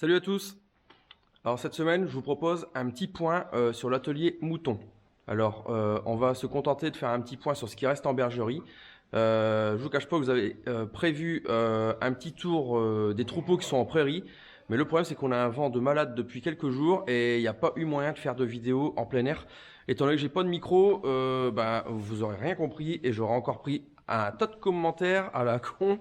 Salut à tous. Alors cette semaine, je vous propose un petit point sur l'atelier mouton. Alors on va se contenter de faire un petit point sur ce qui reste en bergerie. Je vous cache pas que vous avez prévu un petit tour des troupeaux qui sont en prairie. Mais le problème c'est qu'on a un vent de malade depuis quelques jours et il n'y a pas eu moyen de faire de vidéo en plein air. Étant donné que j'ai pas de micro, vous aurez rien compris et j'aurai encore pris un tas de commentaires à la con.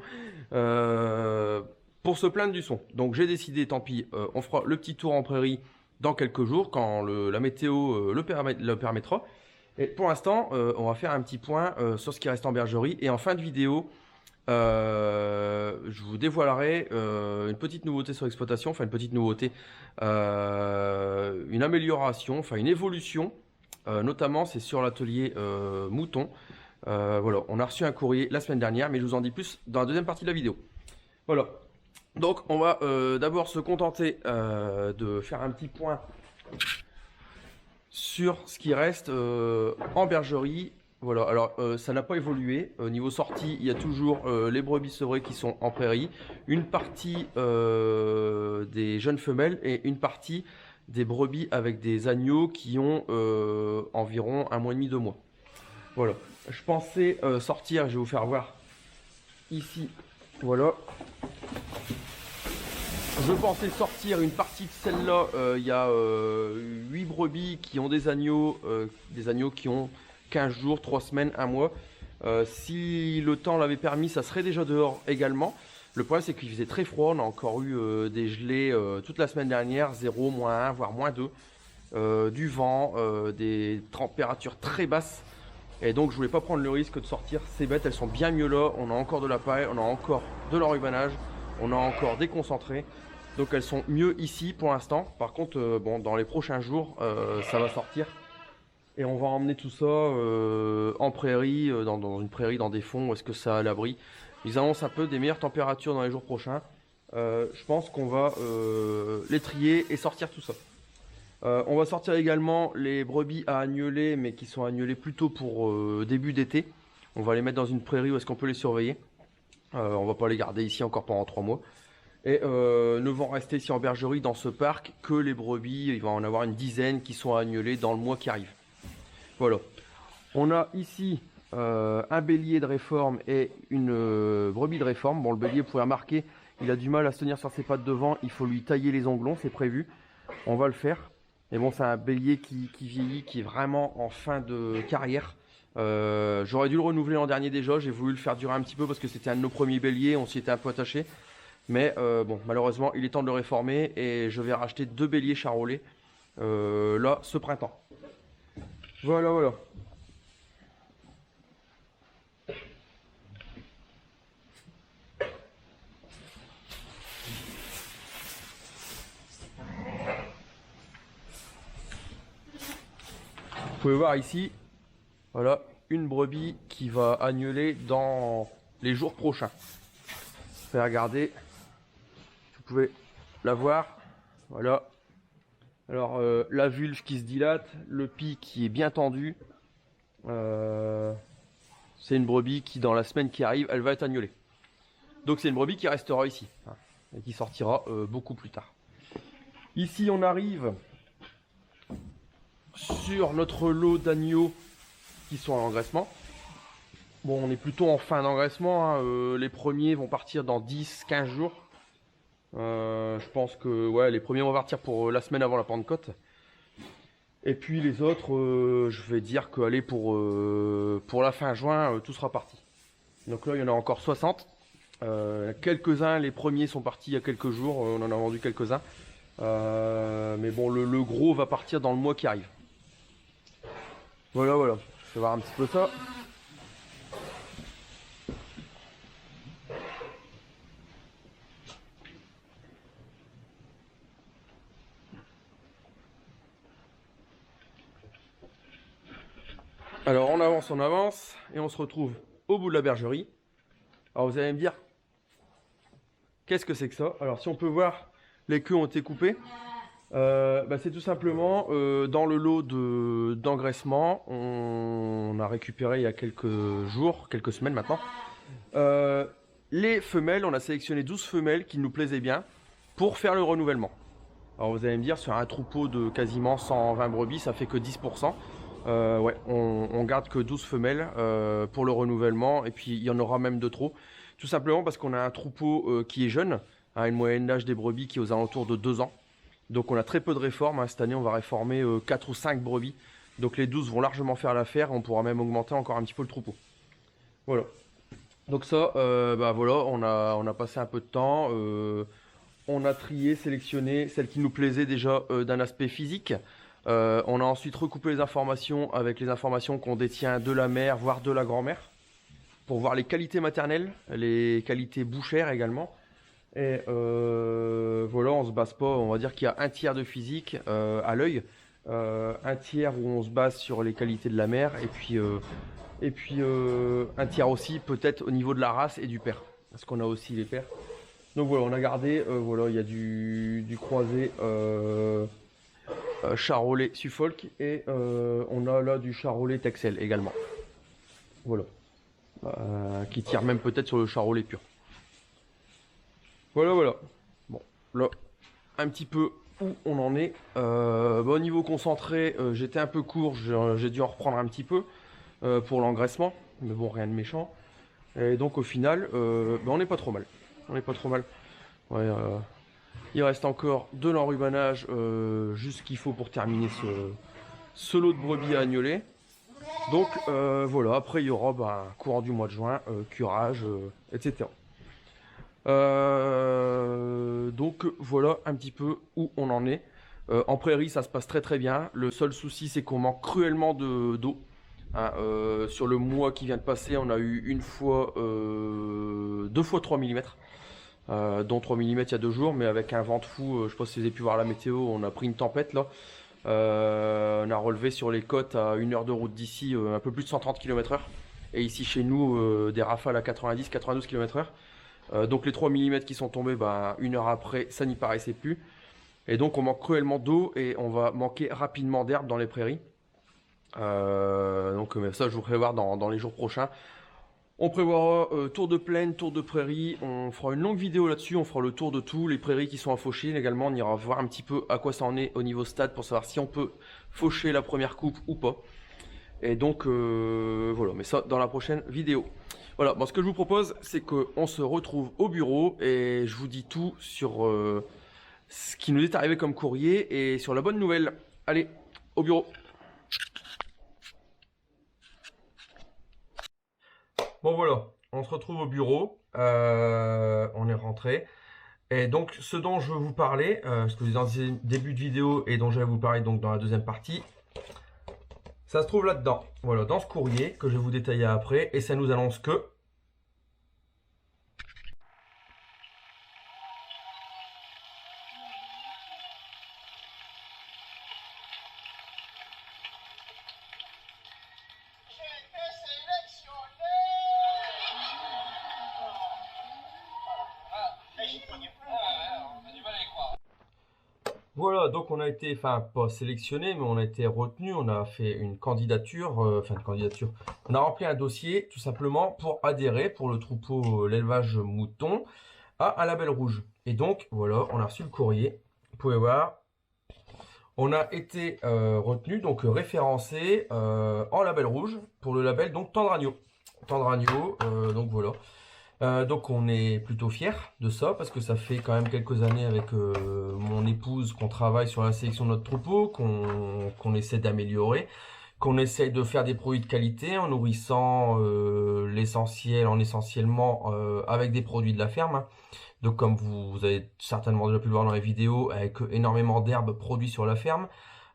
Euh, pour se plaindre du son. Donc j'ai décidé, tant pis, on fera le petit tour en prairie dans quelques jours quand la météo le permettra. Et pour l'instant, on va faire un petit point sur ce qui reste en bergerie. Et en fin de vidéo, je vous dévoilerai une petite nouveauté sur l'exploitation, enfin une petite nouveauté, une amélioration, enfin une évolution, notamment c'est sur l'atelier mouton. Voilà, on a reçu un courrier la semaine dernière, mais je vous en dis plus dans la deuxième partie de la vidéo. Voilà. Donc on va d'abord se contenter de faire un petit point sur ce qui reste en bergerie. Voilà, alors ça n'a pas évolué. Au niveau sortie, il y a toujours les brebis sevrées qui sont en prairie, une partie des jeunes femelles et une partie des brebis avec des agneaux qui ont environ 1 mois et demi, 2 mois. Voilà, je pensais sortir, je vais vous faire voir ici, voilà. Je pensais sortir une partie de celle-là. Il y a 8 brebis qui ont des agneaux qui ont 15 jours, 3 semaines, 1 mois. Si le temps l'avait permis, ça serait déjà dehors également. Le problème, c'est qu'il faisait très froid. On a encore eu des gelées toute la semaine dernière, 0, -1, voire -2. Du vent, des températures très basses. Et donc, je voulais pas prendre le risque de sortir ces bêtes. Elles sont bien mieux là. On a encore de la paille, on a encore de l'enrubanage, on a encore des concentrés. Donc elles sont mieux ici pour l'instant. Par contre, bon, dans les prochains jours, ça va sortir. Et on va emmener tout ça en prairie, dans une prairie, dans des fonds, où est-ce que ça a à l'abri. Ils annoncent un peu des meilleures températures dans les jours prochains. Je pense qu'on va les trier et sortir tout ça. On va sortir également les brebis à agnelés, mais qui sont agnelés plutôt pour début d'été. On va les mettre dans une prairie où est-ce qu'on peut les surveiller. On va pas les garder ici encore pendant 3 mois. Et ne vont rester ici en bergerie dans ce parc que les brebis. Il va en avoir une dizaine qui sont agnelées dans le mois qui arrive. Voilà. On a ici un bélier de réforme et une brebis de réforme. Bon, le bélier, vous pouvez remarquer, il a du mal à se tenir sur ses pattes devant. Il faut lui tailler les onglons, c'est prévu. On va le faire. Et bon, c'est un bélier qui vieillit, qui est vraiment en fin de carrière. J'aurais dû le renouveler l'an dernier déjà. J'ai voulu le faire durer un petit peu parce que c'était un de nos premiers béliers. On s'y était un peu attaché. Mais bon, malheureusement, il est temps de le réformer et je vais racheter 2 béliers charolais là ce printemps. Voilà, voilà. Vous pouvez voir ici, voilà, une brebis qui va agneler dans les jours prochains. Je vais regarder. Vous pouvez la voir. Voilà. Alors la vulve qui se dilate, le pic qui est bien tendu. C'est une brebis qui dans la semaine qui arrive, elle va être agnelée. Donc c'est une brebis qui restera ici hein, et qui sortira beaucoup plus tard. Ici on arrive sur notre lot d'agneaux qui sont en engraissement. Bon, on est plutôt en fin d'engraissement. Hein. Les premiers vont partir dans 10-15 jours. Je pense que ouais, les premiers vont partir pour la semaine avant la Pentecôte. Et puis les autres, je vais dire que allez, pour la fin juin, tout sera parti. Donc là, il y en a encore 60. Quelques-uns, les premiers sont partis il y a quelques jours. On en a vendu quelques-uns. Mais bon, le gros va partir dans le mois qui arrive. Voilà, voilà. Je vais voir un petit peu ça. Alors on avance et on se retrouve au bout de la bergerie. Alors vous allez me dire, qu'est-ce que c'est que ça? Alors si on peut voir, les queues ont été coupées. C'est tout simplement dans le lot d'engraissement, on a récupéré il y a quelques jours, quelques semaines maintenant, les femelles. On a sélectionné 12 femelles qui nous plaisaient bien pour faire le renouvellement. Alors vous allez me dire, sur un troupeau de quasiment 120 brebis, ça fait que 10%. Ouais, on garde que 12 femelles pour le renouvellement, et puis il y en aura même de trop. Tout simplement parce qu'on a un troupeau qui est jeune, à une moyenne d'âge des brebis qui est aux alentours de 2 ans. Donc on a très peu de réformes, hein. Cette année on va réformer 4 ou 5 brebis. Donc les 12 vont largement faire l'affaire, on pourra même augmenter encore un petit peu le troupeau. Voilà. Donc ça, bah voilà, on a passé un peu de temps. On a trié, sélectionné celles qui nous plaisaient déjà d'un aspect physique. On a ensuite recoupé les informations avec les informations qu'on détient de la mère, voire de la grand-mère, pour voir les qualités maternelles, les qualités bouchères également. Et voilà, on se base pas, on va dire qu'il y a un tiers de physique à l'œil, un tiers où on se base sur les qualités de la mère, et puis un tiers aussi peut-être au niveau de la race et du père, parce qu'on a aussi les pères. Donc voilà, on a gardé, voilà, il y a du croisé charolais Suffolk, et on a là du charolais Texel également. Voilà, qui tire même peut-être sur le charolais pur. Voilà, voilà. Bon, là, un petit peu où on en est. Bah, au niveau concentré, j'étais un peu court, j'ai dû en reprendre un petit peu pour l'engraissement, mais bon, rien de méchant. Et donc au final, bah, on n'est pas trop mal. On n'est pas trop mal. Ouais, il reste encore de l'enrubanage, juste ce qu'il faut pour terminer ce lot de brebis à agnoler. Donc voilà, après il y aura bah, courant du mois de juin, curage, etc. Donc voilà un petit peu où on en est. En prairie, ça se passe très très bien. Le seul souci, c'est qu'on manque cruellement d'eau. Hein, sur le mois qui vient de passer, on a eu une fois, 2 fois 3 mm. Dont 3 mm il y a 2 jours, mais avec un vent de fou. Je sais pas si vous avez pu voir la météo, on a pris une tempête là. On a relevé sur les côtes à 1 heure de route d'ici un peu plus de 130 km/h. Et ici chez nous, des rafales à 90-92 km/h. Donc les 3 mm qui sont tombés, bah, 1 heure après, ça n'y paraissait plus. Et donc on manque cruellement d'eau et on va manquer rapidement d'herbe dans les prairies. Donc ça je vous prévois dans les jours prochains. On prévoira tour de plaine, tour de prairie. On fera une longue vidéo là-dessus. On fera le tour de tous les prairies qui sont à faucher. Également, on ira voir un petit peu à quoi ça en est au niveau stade pour savoir si on peut faucher la première coupe ou pas. Et donc voilà, mais ça dans la prochaine vidéo. Voilà, bon, ce que je vous propose, c'est qu'on se retrouve au bureau et je vous dis tout sur ce qui nous est arrivé comme courrier et sur la bonne nouvelle. Allez, au bureau. Bon voilà, on se retrouve au bureau, on est rentré. Et donc ce dont je veux vous parler, ce que je disais dans le début de vidéo et dont je vais vous parler donc dans la deuxième partie, ça se trouve là-dedans. Voilà, dans ce courrier que je vais vous détailler après, et ça nous annonce que voilà, donc on a été, enfin pas sélectionné, mais on a été retenu, on a fait une candidature, on a rempli un dossier tout simplement pour adhérer pour le troupeau l'élevage mouton à un label rouge. Et donc voilà, on a reçu le courrier, vous pouvez voir, on a été retenu, donc référencé en label rouge pour le label donc Tendre Agneau. Tendre Agneau, donc voilà. Donc on est plutôt fiers de ça parce que ça fait quand même quelques années avec mon épouse qu'on travaille sur la sélection de notre troupeau, qu'on essaie d'améliorer, qu'on essaye de faire des produits de qualité en nourrissant essentiellement avec des produits de la ferme. Hein. Donc comme vous avez certainement déjà pu le voir dans les vidéos, avec énormément d'herbes produites sur la ferme,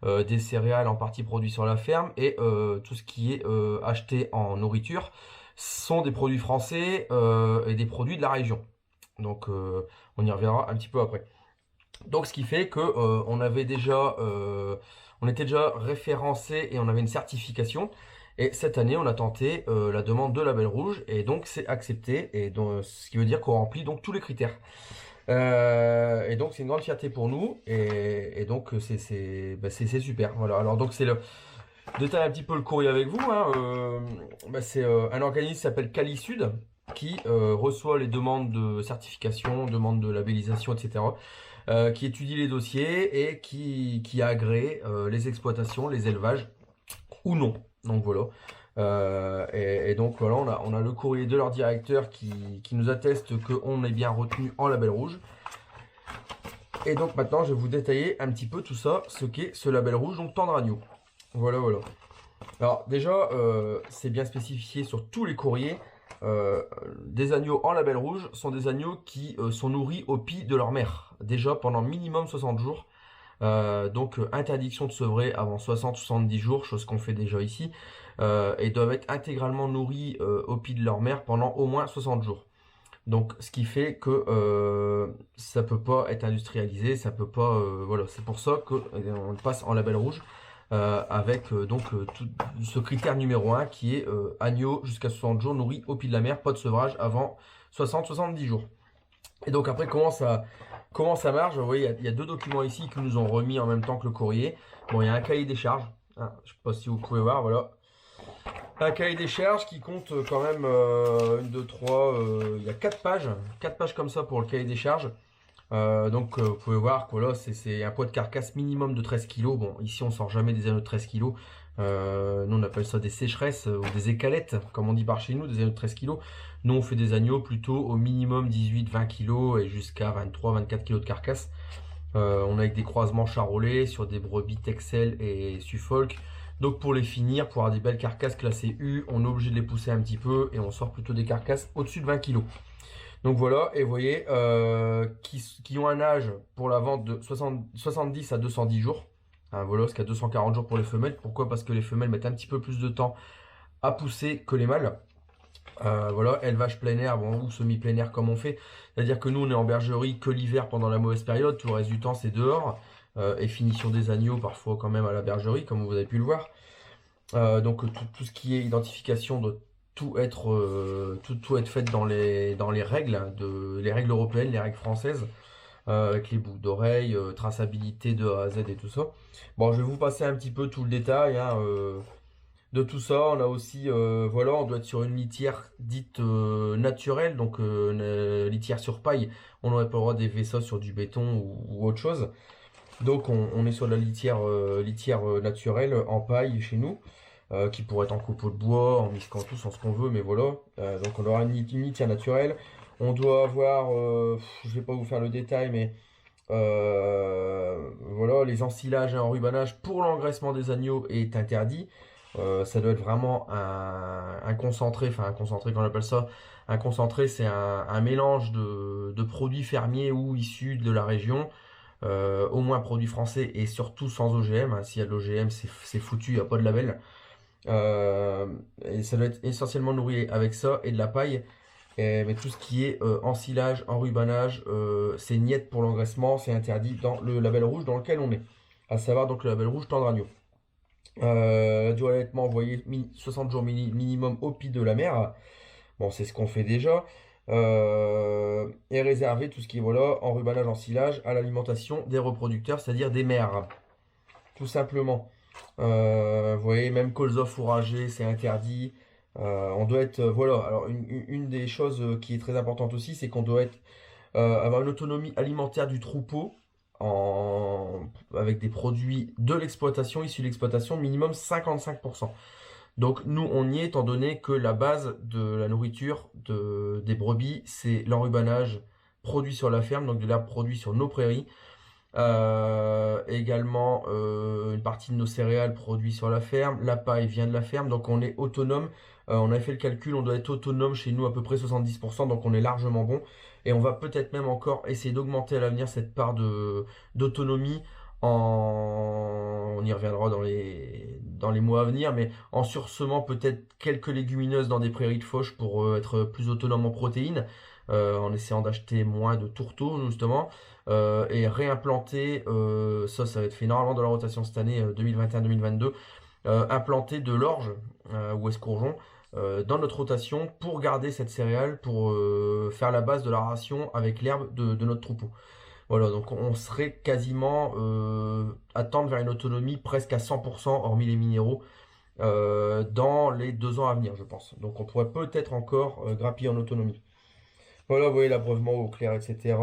des céréales en partie produites sur la ferme et tout ce qui est acheté en nourriture sont des produits français et des produits de la région. Donc on y reviendra un petit peu après. Donc ce qui fait que on était déjà référencé et on avait une certification. Et cette année, on a tenté la demande de label rouge et donc c'est accepté. Et donc, ce qui veut dire qu'on remplit donc tous les critères. Et donc c'est une grande fierté pour nous. Et donc c'est super. Voilà. Alors donc c'est le détailler un petit peu le courrier avec vous. Hein. C'est un organisme qui s'appelle Cali Sud. qui reçoit les demandes de certification, demandes de labellisation, etc. Qui étudie les dossiers et qui agrée les exploitations, les élevages ou non. Donc voilà. Et donc voilà, on a le courrier de leur directeur qui nous atteste qu'on est bien retenu en label rouge. Et donc maintenant, je vais vous détailler un petit peu tout ça, ce qu'est ce label rouge, donc tendre agneau. Voilà, voilà. Alors déjà, c'est bien spécifié sur tous les courriers. Des agneaux en label rouge sont des agneaux qui sont nourris au pis de leur mère, déjà pendant minimum 60 jours. Donc interdiction de sevrer avant 60-70 jours, chose qu'on fait déjà ici, et doivent être intégralement nourris au pis de leur mère pendant au moins 60 jours. Donc ce qui fait que ça peut pas être industrialisé, ça peut pas, voilà, c'est pour ça qu'on passe en label rouge avec tout ce critère numéro 1 qui est agneau jusqu'à 60 jours nourri au pied de la mer, pas de sevrage avant 60-70 jours. Et donc après comment ça marche? Vous voyez, il y a deux documents ici qui nous ont remis en même temps que le courrier. Bon, il y a un cahier des charges, hein, je sais pas si vous pouvez voir, voilà. Un cahier des charges qui compte quand même 1, 2, 3, il y a 4 pages comme ça pour le cahier des charges. Donc vous pouvez voir que là c'est un poids de carcasse minimum de 13 kg. Bon, ici on sort jamais des agneaux de 13 kg. Nous on appelle ça des sécheresses ou des écalettes, comme on dit par chez nous, des agneaux de 13 kg. Nous on fait des agneaux plutôt au minimum 18-20 kg et jusqu'à 23-24 kg de carcasse. On a avec des croisements charolais sur des brebis Texel et Suffolk. Donc pour les finir, pour avoir des belles carcasses classées U, on est obligé de les pousser un petit peu et on sort plutôt des carcasses au-dessus de 20 kg. Donc voilà, et vous voyez, qui ont un âge pour la vente de 70 à 210 jours. Hein, voilà, jusqu'à 240 jours pour les femelles. Pourquoi? Parce que les femelles mettent un petit peu plus de temps à pousser que les mâles. Voilà, élevage plein air, bon, ou semi-plein air comme on fait. C'est-à-dire que nous, on est en bergerie que l'hiver pendant la mauvaise période. Tout le reste du temps, c'est dehors. Et finition des agneaux, parfois quand même à la bergerie, comme vous avez pu le voir. Donc tout ce qui est identification doit tout être fait dans les règles, les règles européennes, les règles françaises, avec les boucles d'oreilles, traçabilité de A à Z et tout ça. Bon, je vais vous passer un petit peu tout le détail hein, de tout ça. On a aussi, voilà, on doit être sur une litière dite naturelle, donc litière sur paille. On n'aurait pas le droit d'élever ça sur du béton ou autre chose. Donc on est sur la litière naturelle en paille chez nous, qui pourrait être en copeaux de bois, en miscanthus, en ce qu'on veut, mais voilà. Donc on aura une litière naturelle. On doit avoir, je vais pas vous faire le détail, mais voilà, les ensilages et enrubannages pour l'engraissement des agneaux est interdit. Ça doit être vraiment un concentré, enfin un concentré qu'on appelle ça. Un concentré, c'est un mélange de produits fermiers ou issus de la région. Au moins produits français et surtout sans OGM. Hein. S'il y a de l'OGM, c'est foutu, il n'y a pas de label. Et ça doit être essentiellement nourri avec ça et de la paille. Mais tout ce qui est ensilage, enrubannage, c'est niet pour l'engraissement, c'est interdit dans le label rouge dans lequel on est. À savoir donc le label rouge tendre agneau. La durée d'allaitement, vous voyez, 60 jours minimum au pied de la mer. Bon, c'est ce qu'on fait déjà. Et réserver tout ce qui est voilà, enrubannage, ensilage à l'alimentation des reproducteurs, c'est-à-dire des mères. Tout simplement. Vous voyez, même colza fourragé, c'est interdit. On doit être, voilà, alors une des choses qui est très importante aussi, c'est qu'on doit avoir une autonomie alimentaire du troupeau avec des produits de l'exploitation, issus de l'exploitation, minimum 55%. Donc nous, on y est étant donné que la base de la nourriture des brebis, c'est l'enrubannage produit sur la ferme, donc de l'herbe produit sur nos prairies. Également, une partie de nos céréales produit sur la ferme. La paille vient de la ferme, donc on est autonome. On a fait le calcul, on doit être autonome chez nous à peu près 70%, donc on est largement bon. Et on va peut-être même encore essayer d'augmenter à l'avenir cette part d'autonomie. On y reviendra dans les mois à venir, mais en sursemant peut-être quelques légumineuses dans des prairies de fauche pour être plus autonome en protéines, en essayant d'acheter moins de tourteaux justement, et réimplanter, ça va être fait normalement dans la rotation cette année 2021-2022, implanter de l'orge ou escourgeon dans notre rotation pour garder cette céréale, pour faire la base de la ration avec l'herbe de notre troupeau. Voilà, donc on serait quasiment à tendre vers une autonomie presque à 100%, hormis les minéraux, dans les 2 ans à venir, je pense. Donc on pourrait peut-être encore grappiller en autonomie. Voilà, vous voyez l'abreuvement au clair, etc.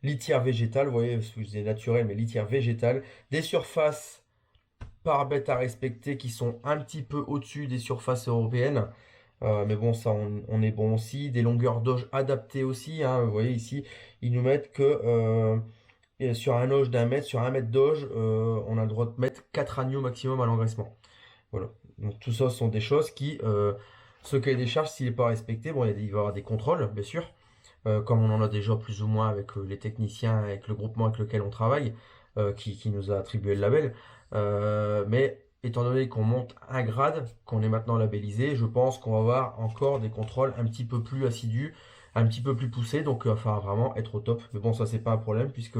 Litière végétale, vous voyez, je disais naturel, mais litière végétale. Des surfaces par bête à respecter qui sont un petit peu au-dessus des surfaces européennes. Mais bon, ça, on est bon aussi. Des longueurs d'auge adaptées aussi, hein. Vous voyez ici, ils nous mettent que sur un auge d'1 mètre, sur 1 mètre d'auge, on a le droit de mettre 4 agneaux maximum à l'engraissement. Voilà. Donc tout ça sont des choses qui, ce cahier des charges, s'il n'est pas respecté, bon, il va y avoir des contrôles, bien sûr, comme on en a déjà plus ou moins avec les techniciens, avec le groupement avec lequel on travaille, qui nous a attribué le label. Mais étant donné qu'on monte un grade, qu'on est maintenant labellisé, je pense qu'on va avoir encore des contrôles un petit peu plus assidus, un petit peu plus poussés, donc il va falloir vraiment être au top. Mais bon, ça c'est pas un problème puisque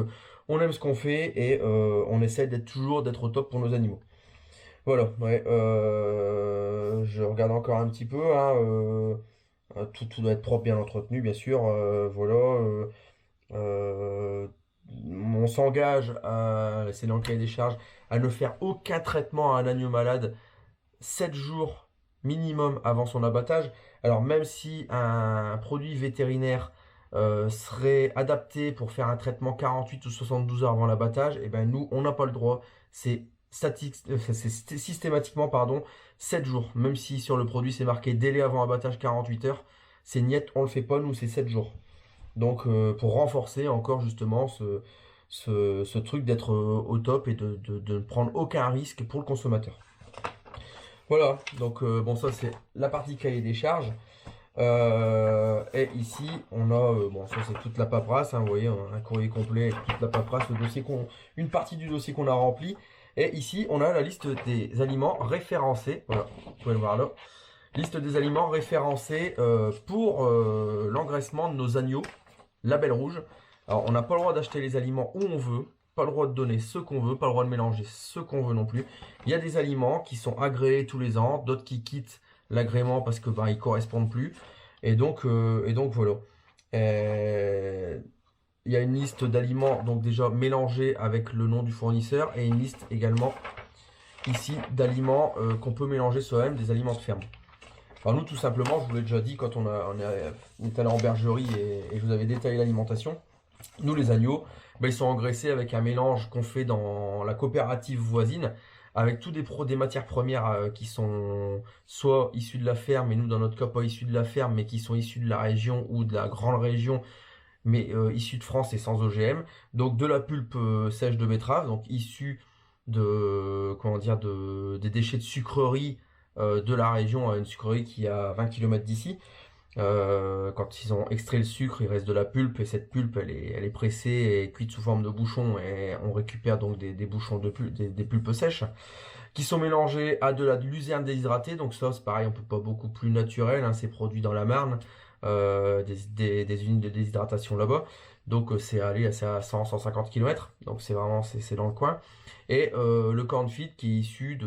on aime ce qu'on fait et on essaie d'être au top pour nos animaux. Voilà, ouais, je regarde encore un petit peu, hein, tout doit être propre, bien entretenu, bien sûr, voilà, euh, on s'engage, c'est dans le cahier des charges, à ne faire aucun traitement à un agneau malade 7 jours minimum avant son abattage. Alors même si un produit vétérinaire serait adapté pour faire un traitement 48 ou 72 heures avant l'abattage, et ben nous, on n'a pas le droit. C'est systématiquement, pardon, 7 jours. Même si sur le produit c'est marqué délai avant abattage 48 heures, c'est niet, on le fait pas, nous c'est 7 jours. Donc pour renforcer encore justement ce truc d'être au top et de ne prendre aucun risque pour le consommateur. Voilà, donc bon, ça c'est la partie cahier des charges. Et ici, on a, bon, ça c'est toute la paperasse, hein, vous voyez, un courrier complet, toute la paperasse, une partie du dossier qu'on a rempli. Et ici, on a la liste des aliments référencés. Voilà, vous pouvez le voir là. Liste des aliments référencés pour l'engraissement de nos agneaux, label rouge. Alors, on n'a pas le droit d'acheter les aliments où on veut, pas le droit de donner ce qu'on veut, pas le droit de mélanger ce qu'on veut non plus. Il y a des aliments qui sont agréés tous les ans, d'autres qui quittent l'agrément parce que ben, ils correspondent plus. Et donc voilà. Il y a une liste d'aliments donc déjà mélangés avec le nom du fournisseur et une liste également ici d'aliments qu'on peut mélanger soi-même, des aliments de ferme. Alors nous tout simplement, je vous l'ai déjà dit quand on est allé en bergerie et je vous avais détaillé l'alimentation. Nous, les agneaux, ben, ils sont engraissés avec un mélange qu'on fait dans la coopérative voisine, avec des matières premières qui sont soit issues de la ferme, et nous, dans notre cas, pas issues de la ferme, mais qui sont issues de la région ou de la grande région, mais issues de France et sans OGM. Donc, de la pulpe sèche de betterave, donc issue comment dire, des déchets de sucrerie de la région, une sucrerie qui est à 20 km d'ici. Quand ils ont extrait le sucre, il reste de la pulpe et cette pulpe elle est pressée et cuite sous forme de bouchons et on récupère donc des bouchons de pulpe, des pulpes sèches qui sont mélangées à de luzerne déshydratée. Donc ça c'est pareil, on peut pas beaucoup plus naturel, hein, c'est produit dans la Marne, des unités de déshydratation là-bas. Donc c'est allé à 100-150 km, donc c'est vraiment c'est dans le coin. Et le corn feed qui est issu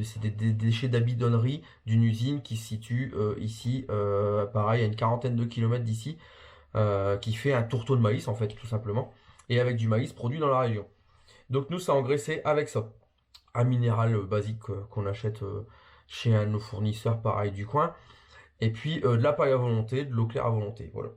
c'est des déchets d'abidonnerie d'une usine qui se situe ici, pareil, à une quarantaine de kilomètres d'ici, qui fait un tourteau de maïs en fait, tout simplement, et avec du maïs produit dans la région. Donc nous, ça engraissé avec ça. Un minéral basique qu'on achète chez un de nos fournisseurs, pareil, du coin. Et puis de la paille à volonté, de l'eau claire à volonté, voilà.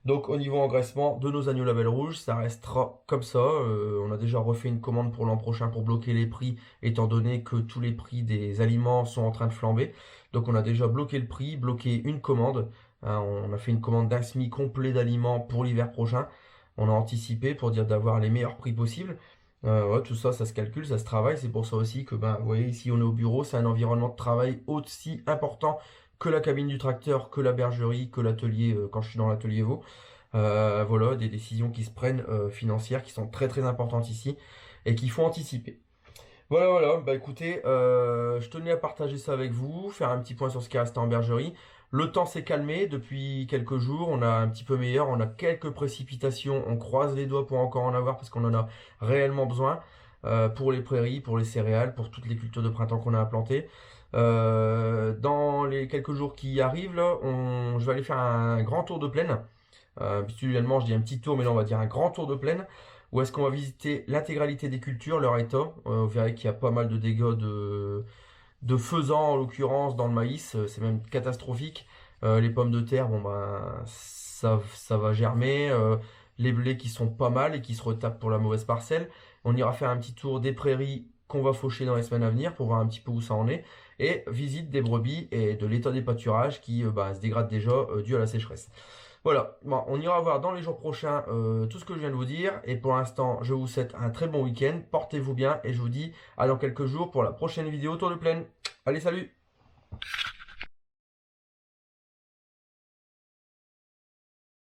Donc au niveau engraissement de nos agneaux label rouge, ça restera comme ça. On a déjà refait une commande pour l'an prochain pour bloquer les prix, étant donné que tous les prix des aliments sont en train de flamber. Donc on a déjà bloqué le prix, bloqué une commande. Hein, on a fait une commande d'un semi complet d'aliments pour l'hiver prochain. On a anticipé pour dire d'avoir les meilleurs prix possibles. Ouais, tout ça, ça se calcule, ça se travaille. C'est pour ça aussi que, ben, vous voyez, ici on est au bureau, c'est un environnement de travail aussi important que la cabine du tracteur, que la bergerie, que l'atelier quand je suis dans l'atelier Vaux. Voilà, des décisions qui se prennent financières qui sont très très importantes ici et qu'il faut anticiper. Voilà, voilà, bah écoutez, je tenais à partager ça avec vous, faire un petit point sur ce qui reste en bergerie. Le temps s'est calmé depuis quelques jours, on a un petit peu meilleur, on a quelques précipitations, on croise les doigts pour encore en avoir parce qu'on en a réellement besoin pour les prairies, pour les céréales, pour toutes les cultures de printemps qu'on a implantées. Dans les quelques jours qui arrivent, là, je vais aller faire un grand tour de plaine. Habituellement, je dis un petit tour, mais là, on va dire un grand tour de plaine où est-ce qu'on va visiter l'intégralité des cultures, leur état. Vous verrez qu'il y a pas mal de dégâts de faisans en l'occurrence dans le maïs, c'est même catastrophique. Les pommes de terre, bon ben ça va germer. Les blés qui sont pas mal et qui se retapent pour la mauvaise parcelle. On ira faire un petit tour des prairies qu'on va faucher dans les semaines à venir pour voir un petit peu où ça en est. Et visite des brebis et de l'état des pâturages qui se dégradent déjà dû à la sécheresse. Voilà, bon, on ira voir dans les jours prochains tout ce que je viens de vous dire. Et pour l'instant, je vous souhaite un très bon week-end. Portez-vous bien et je vous dis à dans quelques jours pour la prochaine vidéo Tour de Plaine. Allez, salut!